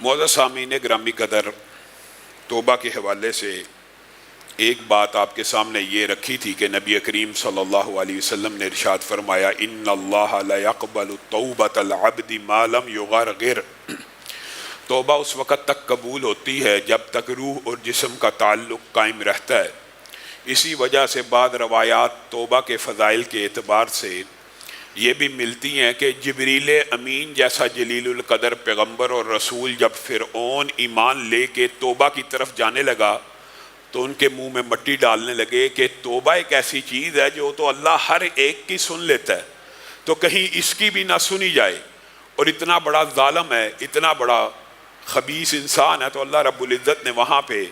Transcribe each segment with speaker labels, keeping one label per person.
Speaker 1: معزز سامعین گرامی قدر، توبہ کے حوالے سے ایک بات آپ کے سامنے یہ رکھی تھی کہ نبی کریم صلی اللہ علیہ وسلم نے ارشاد فرمایا ان اللہ لا يقبل توبۃ العبد ما لم یغرغر۔ توبہ اس وقت تک قبول ہوتی ہے جب تک روح اور جسم کا تعلق قائم رہتا ہے۔ اسی وجہ سے بعض روایات توبہ کے فضائل کے اعتبار سے یہ بھی ملتی ہیں کہ جبریل امین جیسا جلیل القدر پیغمبر اور رسول جب فرعون ایمان لے کے توبہ کی طرف جانے لگا تو ان کے منہ میں مٹی ڈالنے لگے کہ توبہ ایک ایسی چیز ہے جو تو اللہ ہر ایک کی سن لیتا ہے، تو کہیں اس کی بھی نہ سنی جائے، اور اتنا بڑا ظالم ہے، اتنا بڑا خبیث انسان ہے، تو اللہ رب العزت نے وہاں پہ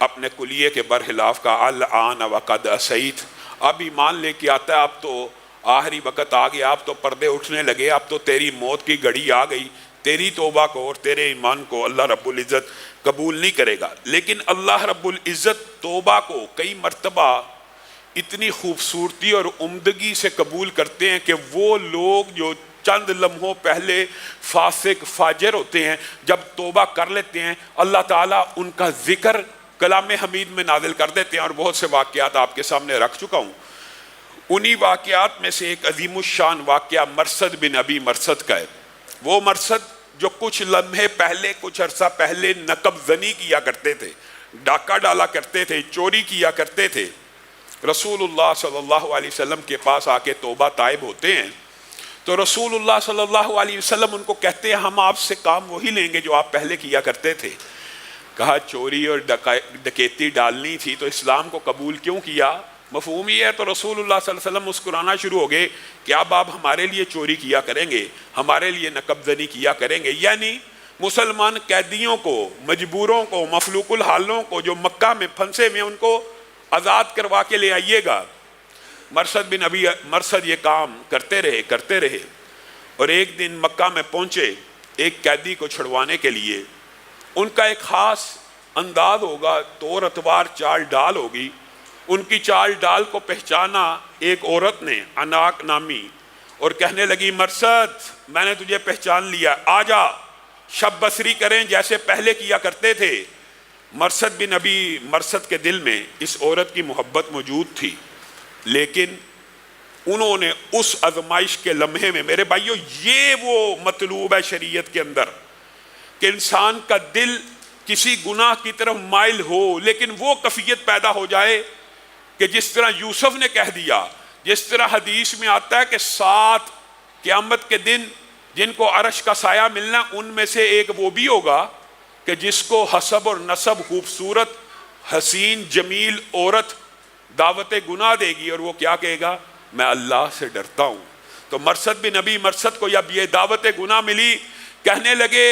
Speaker 1: اپنے کلیے کے برخلاف کا الآن وقد عصیت، اب ایمان لے کے آتا ہے، اب تو آخری وقت آ گیا، اب تو پردے اٹھنے لگے، اب تو تیری موت کی گھڑی آ گئی، تیری توبہ کو اور تیرے ایمان کو اللہ رب العزت قبول نہیں کرے گا۔ لیکن اللہ رب العزت توبہ کو کئی مرتبہ اتنی خوبصورتی اور عمدگی سے قبول کرتے ہیں کہ وہ لوگ جو چند لمحوں پہلے فاسق فاجر ہوتے ہیں جب توبہ کر لیتے ہیں اللہ تعالیٰ ان کا ذکر کلام حمید میں نازل کر دیتے ہیں، اور بہت سے واقعات آپ کے سامنے رکھ چکا ہوں۔ انہی واقعات میں سے ایک عظیم الشان واقعہ مرثد بن ابی مرثد کا ہے۔ وہ مرثد جو کچھ لمحے پہلے، کچھ عرصہ پہلے نقب زنی کیا کرتے تھے، ڈاکہ ڈالا کرتے تھے، چوری کیا کرتے تھے، رسول اللہ صلی اللہ علیہ وسلم کے پاس آ کے توبہ تائب ہوتے ہیں تو رسول اللہ صلی اللہ علیہ وسلم ان کو کہتے ہیں ہم آپ سے کام وہی لیں گے جو آپ پہلے کیا کرتے تھے۔ کہا چوری اور ڈکیتی ڈالنی تھی تو اسلام کو قبول کیوں کیا؟ مفہوم یہ ہے، تو رسول اللہ صلی اللہ علیہ وسلم مسکرانا شروع ہو گئے کہ اب آپ ہمارے لیے چوری کیا کریں گے، ہمارے لیے نقب زنی کیا کریں گے، یعنی مسلمان قیدیوں کو، مجبوروں کو، مفلوق الحالوں کو جو مکہ میں پھنسے ہوئے ان کو آزاد کروا کے لے آئیے گا۔ مرثد بن ابی مرثد یہ کام کرتے رہے اور ایک دن مکہ میں پہنچے ایک قیدی کو چھڑوانے کے لیے۔ ان کا ایک خاص انداز ہوگا، طور اتوار چال ڈال ہوگی، ان کی چال ڈال کو پہچانا ایک عورت نے اناک نامی، اور کہنے لگی مرثد میں نے تجھے پہچان لیا، آ جا شب بسری کریں جیسے پہلے کیا کرتے تھے۔ مرثد بن ابی مرثد کے دل میں اس عورت کی محبت موجود تھی، لیکن انہوں نے اس آزمائش کے لمحے میں، میرے بھائیو یہ وہ مطلوب ہے شریعت کے اندر کہ انسان کا دل کسی گناہ کی طرف مائل ہو لیکن وہ کیفیت پیدا ہو جائے کہ جس طرح یوسف نے کہہ دیا، جس طرح حدیث میں آتا ہے کہ 7 قیامت کے دن جن کو عرش کا سایہ ملنا ان میں سے ایک وہ بھی ہوگا کہ جس کو حسب اور نسب خوبصورت حسین جمیل عورت دعوت گناہ دے گی، اور وہ کیا کہے گا؟ میں اللہ سے ڈرتا ہوں۔ تو مرثد بن ابی مرثد کو جب یہ دعوت گناہ ملی، کہنے لگے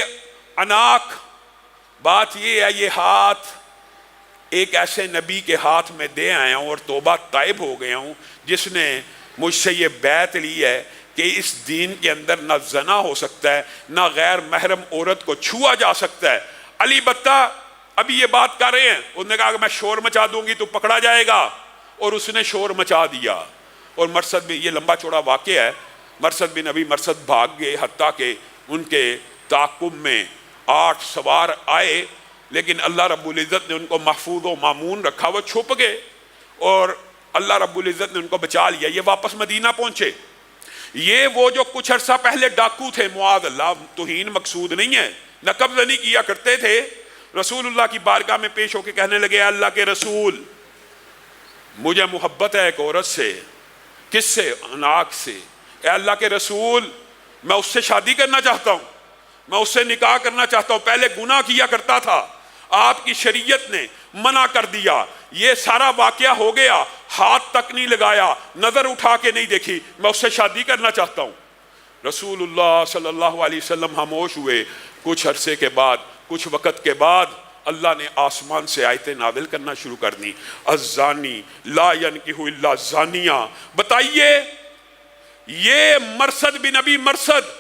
Speaker 1: اناک بات یہ ہے، یہ ہاتھ ایک ایسے نبی کے ہاتھ میں دے آیا ہوں اور توبہ تائب ہو گیا ہوں جس نے مجھ سے یہ بیعت لی ہے کہ اس دین کے اندر نہ زنا ہو سکتا ہے، نہ غیر محرم عورت کو چھوا جا سکتا ہے۔ علی بتہ ابھی یہ بات کر رہے ہیں، انہوں نے کہا کہ میں شور مچا دوں گی تو پکڑا جائے گا، اور اس نے شور مچا دیا، اور مرثد بھی، یہ لمبا چوڑا واقعہ ہے، مرثد بن ابی مرثد بھاگ گئے، حتیٰ کہ ان کے تعاقب میں 8 سوار آئے، لیکن اللہ رب العزت نے ان کو محفوظ و مامون رکھا، وہ چھپ گئے اور اللہ رب العزت نے ان کو بچا لیا۔ یہ واپس مدینہ پہنچے۔ یہ وہ جو کچھ عرصہ پہلے ڈاکو تھے، معاذ اللہ، توہین مقصود نہیں ہے، نقب زنی کیا کرتے تھے، رسول اللہ کی بارگاہ میں پیش ہو کے کہنے لگے اللہ کے رسول مجھے محبت ہے ایک عورت سے۔ کس سے؟ اناک سے۔ اے اللہ کے رسول میں اس سے شادی کرنا چاہتا ہوں، میں اس سے نکاح کرنا چاہتا ہوں، پہلے گناہ کیا کرتا تھا، آپ کی شریعت نے منع کر دیا، یہ سارا واقعہ ہو گیا، ہاتھ تک نہیں لگایا، نظر اٹھا کے نہیں دیکھی، میں اس سے شادی کرنا چاہتا ہوں۔ رسول اللہ صلی اللہ علیہ وسلم خاموش ہوئے۔ کچھ عرصے کے بعد، کچھ وقت کے بعد اللہ نے آسمان سے آیتیں نازل کرنا شروع کر دی، الزانی لا ینکح الا زانیہ۔ بتائیے یہ مرثد بن ابی مرثد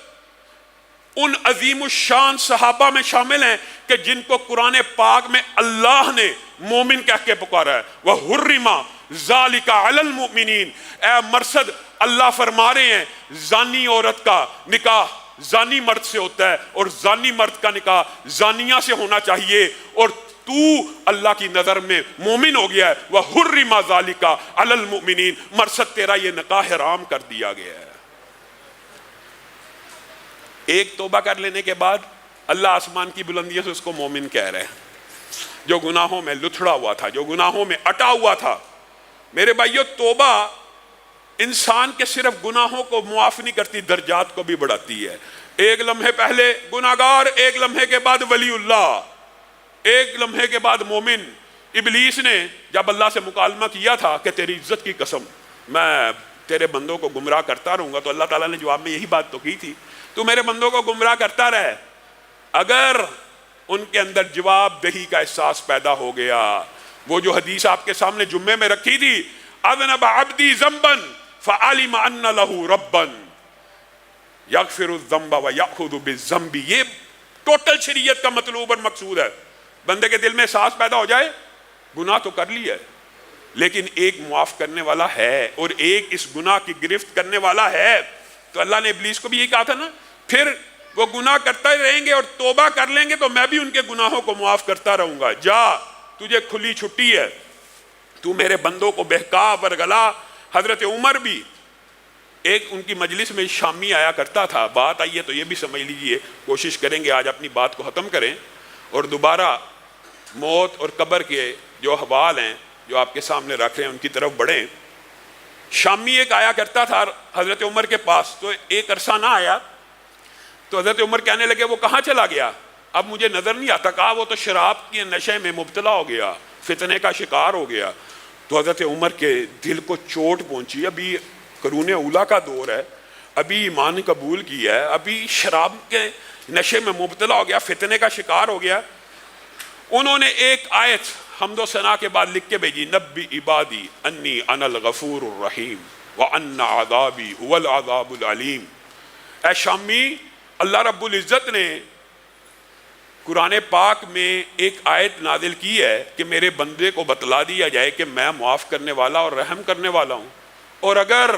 Speaker 1: ان عظیم الشان صحابہ میں شامل ہیں کہ جن کو قرآن پاک میں اللہ نے مومن کہہ کے پکارا ہے، وَحُرِّمَ ذَلِكَ عَلَى الْمُؤْمِنِينَ۔ اے مرثد اللہ فرما رہے ہیں زانی عورت کا نکاح زانی مرد سے ہوتا ہے، اور زانی مرد کا نکاح زانیہ سے ہونا چاہیے، اور تو اللہ کی نظر میں مومن ہو گیا ہے، وَحُرِّمَ ذَلِكَ عَلَى الْمُؤْمِنِينَ، مرصد تیرا یہ نکاح حرام کر دیا گیا ہے۔ ایک توبہ کر لینے کے بعد اللہ آسمان کی بلندیوں سے اس کو مومن کہہ رہے ہیں۔ جو گناہوں میں لتھڑا ہوا تھا، جو گناہوں میں اٹا ہوا تھا، میرے بھائیو توبہ انسان کے صرف گناہوں کو معاف نہیں کرتی، درجات کو بھی بڑھاتی ہے۔ ایک لمحے پہلے گناہگار، ایک لمحے کے بعد ولی اللہ، ایک لمحے کے بعد مومن۔ ابلیس نے جب اللہ سے مکالمہ کیا تھا کہ تیری عزت کی قسم میں تیرے بندوں کو گمراہ کرتا رہوں گا، تو اللہ تعالیٰ نے جواب میں یہی بات تو کی تھی، تو میرے بندوں کو گمراہ کرتا رہے۔ اگر ان کے اندر جواب دہی کا احساس پیدا ہو گیا، وہ جو حدیث آپ کے سامنے جمعے میں رکھی تھی، اذنب عبدی ذنبا فعلم ان له ربا یغفر الذنب ویأخذ بالذنب، یہ ٹوٹل شریعت کا مطلوب اور مقصود ہے۔ بندے کے دل میں احساس پیدا ہو جائے گناہ تو کر لیا ہے، لیکن ایک معاف کرنے والا ہے اور ایک اس گناہ کی گرفت کرنے والا ہے۔ تو اللہ نے ابلیس کو بھی یہ کہا تھا نا، پھر وہ گناہ کرتے رہیں گے اور توبہ کر لیں گے تو میں بھی ان کے گناہوں کو معاف کرتا رہوں گا۔ جا، تجھے کھلی چھٹی ہے، تو میرے بندوں کو بہکا ورگلا۔ حضرت عمر بھی ایک ان کی مجلس میں شامی آیا کرتا تھا، بات آئی ہے تو یہ بھی سمجھ لیجئے، کوشش کریں گے آج اپنی بات کو ختم کریں اور دوبارہ موت اور قبر کے جو احوال ہیں جو آپ کے سامنے رکھ رہے ہیں ان کی طرف بڑھیں۔ شامی ایک آیا کرتا تھا حضرت عمر کے پاس، تو ایک عرصہ نہ آیا تو حضرت عمر کہنے لگے وہ کہاں چلا گیا، اب مجھے نظر نہیں آتا۔ کہا وہ تو شراب کے نشے میں مبتلا ہو گیا، فتنے کا شکار ہو گیا۔ تو حضرت عمر کے دل کو چوٹ پہنچی، ابھی قرون اولیٰ کا دور ہے، ابھی ایمان قبول کیا ہے، ابھی شراب کے نشے میں مبتلا ہو گیا، فتنے کا شکار ہو گیا۔ انہوں نے ایک آیت حمد و ثنا کے بعد لکھ کے بھیجی، نبی عبادی انی انا الغفور الرحیم وان عذابی هو العذاب العلیم۔ اے شامی، اللہ رب العزت نے قرآن پاک میں ایک آیت نازل کی ہے کہ میرے بندے کو بتلا دیا جائے کہ میں معاف کرنے والا اور رحم کرنے والا ہوں، اور اگر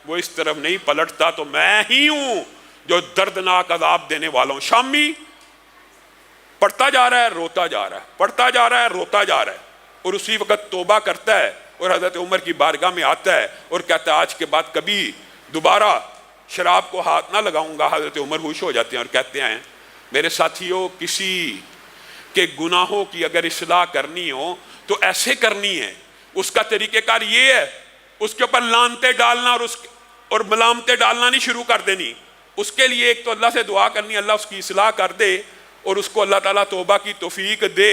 Speaker 1: وہ اس طرف نہیں پلٹتا تو میں ہی ہوں جو دردناک عذاب دینے والا ہوں۔ شامی پڑھتا جا رہا ہے، روتا جا رہا ہے، پڑھتا جا رہا ہے، روتا جا رہا ہے، اور اسی وقت توبہ کرتا ہے اور حضرت عمر کی بارگاہ میں آتا ہے اور کہتا ہے آج کے بعد کبھی دوبارہ شراب کو ہاتھ نہ لگاؤں گا۔ حضرت عمر ہوش ہو جاتے ہیں اور کہتے ہیں میرے ساتھیوں، کسی کے گناہوں کی اگر اصلاح کرنی ہو تو ایسے کرنی ہے، اس کا طریقہ کار یہ ہے، اس کے اوپر لانتے ڈالنا اور ملامتیں ڈالنا نہیں شروع کر دینی۔ اس کے لیے ایک تو اللہ سے دعا کرنی، اللہ اس کی اصلاح کر دے اور اس کو اللہ تعالیٰ توبہ کی توفیق دے۔